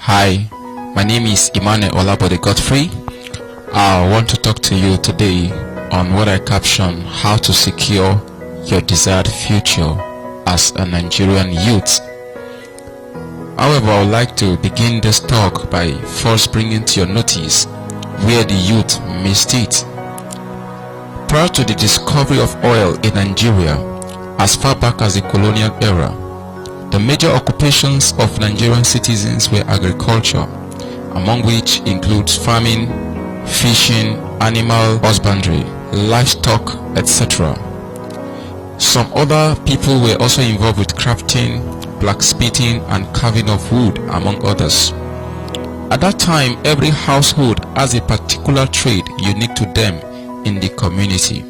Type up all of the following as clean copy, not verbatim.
Hi, my name is Imane Olabode Godfrey. I want to talk to you today on what I caption how to secure your desired future as a Nigerian youth. However, I would like to begin this talk by first bringing to your notice where the youth missed it. Prior to the discovery of oil in Nigeria, as far back as the colonial era, the major occupations of Nigerian citizens were agriculture, among which includes farming, fishing, animal husbandry, livestock, etc. Some other people were also involved with crafting, blacksmithing and carving of wood, among others. At that time, every household has a particular trade unique to them in the community.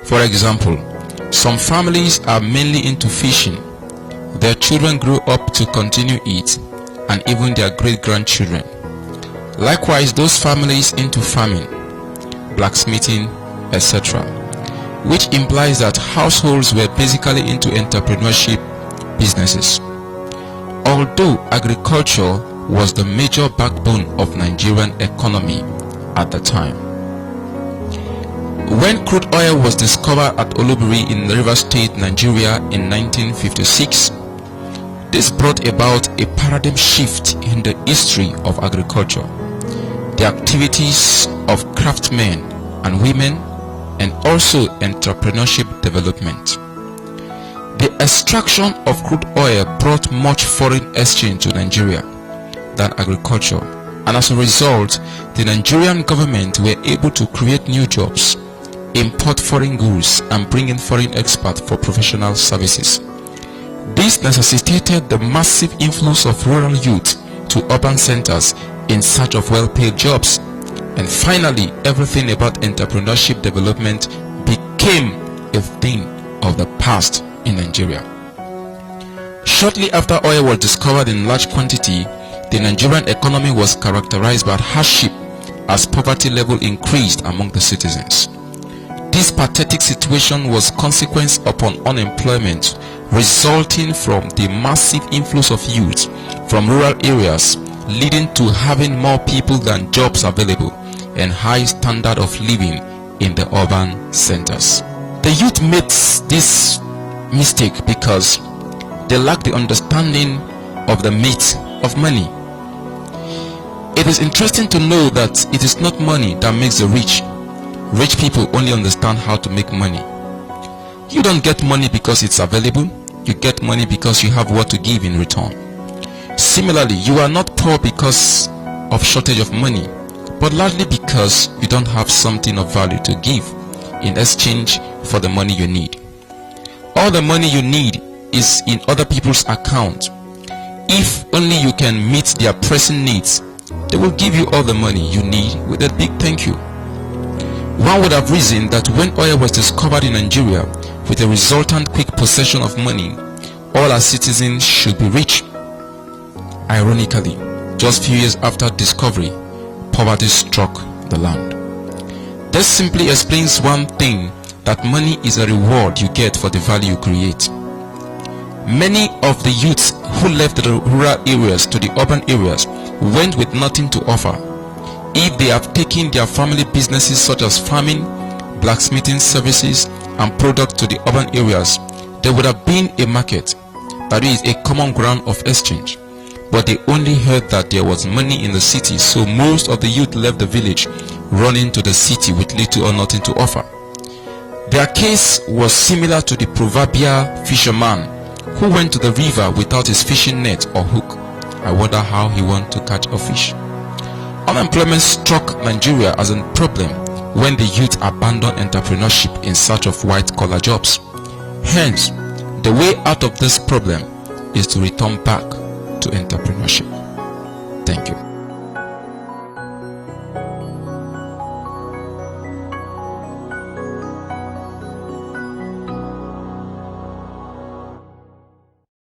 For example, some families are mainly into fishing. Their children grow up to continue it, and even their great-grandchildren. Likewise, those families into farming, blacksmithing, etc., which implies that households were basically into entrepreneurship businesses. Although agriculture was the major backbone of Nigerian economy at the time. When crude oil was discovered at Olubiri in Rivers State, Nigeria in 1956, this brought about a paradigm shift in the history of agriculture, the activities of craftsmen and women, and also entrepreneurship development. The extraction of crude oil brought much foreign exchange to Nigeria than agriculture, and as a result, the Nigerian government were able to create new jobs, import foreign goods, and bring in foreign experts for professional services. This necessitated the massive influx of rural youth to urban centers in search of well-paid jobs, and finally everything about entrepreneurship development became a thing of the past in Nigeria. Shortly after oil was discovered in large quantity, the Nigerian economy was characterized by hardship as poverty level increased among the citizens. This pathetic situation was consequence upon unemployment resulting from the massive influx of youth from rural areas, leading to having more people than jobs available and high standard of living in the urban centers. The youth made this mistake because they lack the understanding of the myth of money. It is interesting to know that it is not money that makes the rich. Rich people only understand how to make money. You don't get money because it's available. You get money because you have what to give in return. Similarly, you are not poor because of shortage of money, but largely because you don't have something of value to give in exchange for the money you need. All the money you need is in other people's account. If only you can meet their pressing needs, they will give you all the money you need with a big thank you. One would have reasoned that when oil was discovered in Nigeria, with a resultant quick possession of money, all our citizens should be rich. Ironically, just few years after discovery, poverty struck the land. This simply explains one thing, that money is a reward you get for the value you create. Many of the youths who left the rural areas to the urban areas went with nothing to offer. If they have taken their family businesses such as farming, blacksmithing services and products to the urban areas, there would have been a market, that is a common ground of exchange. But they only heard that there was money in the city, so most of the youth left the village, running to the city with little or nothing to offer. Their case was similar to the proverbial fisherman who went to the river without his fishing net or hook. I wonder how he went to catch a fish. Unemployment struck Nigeria as a problem when the youth abandoned entrepreneurship in search of white-collar jobs. Hence, the way out of this problem is to return back to entrepreneurship. Thank you.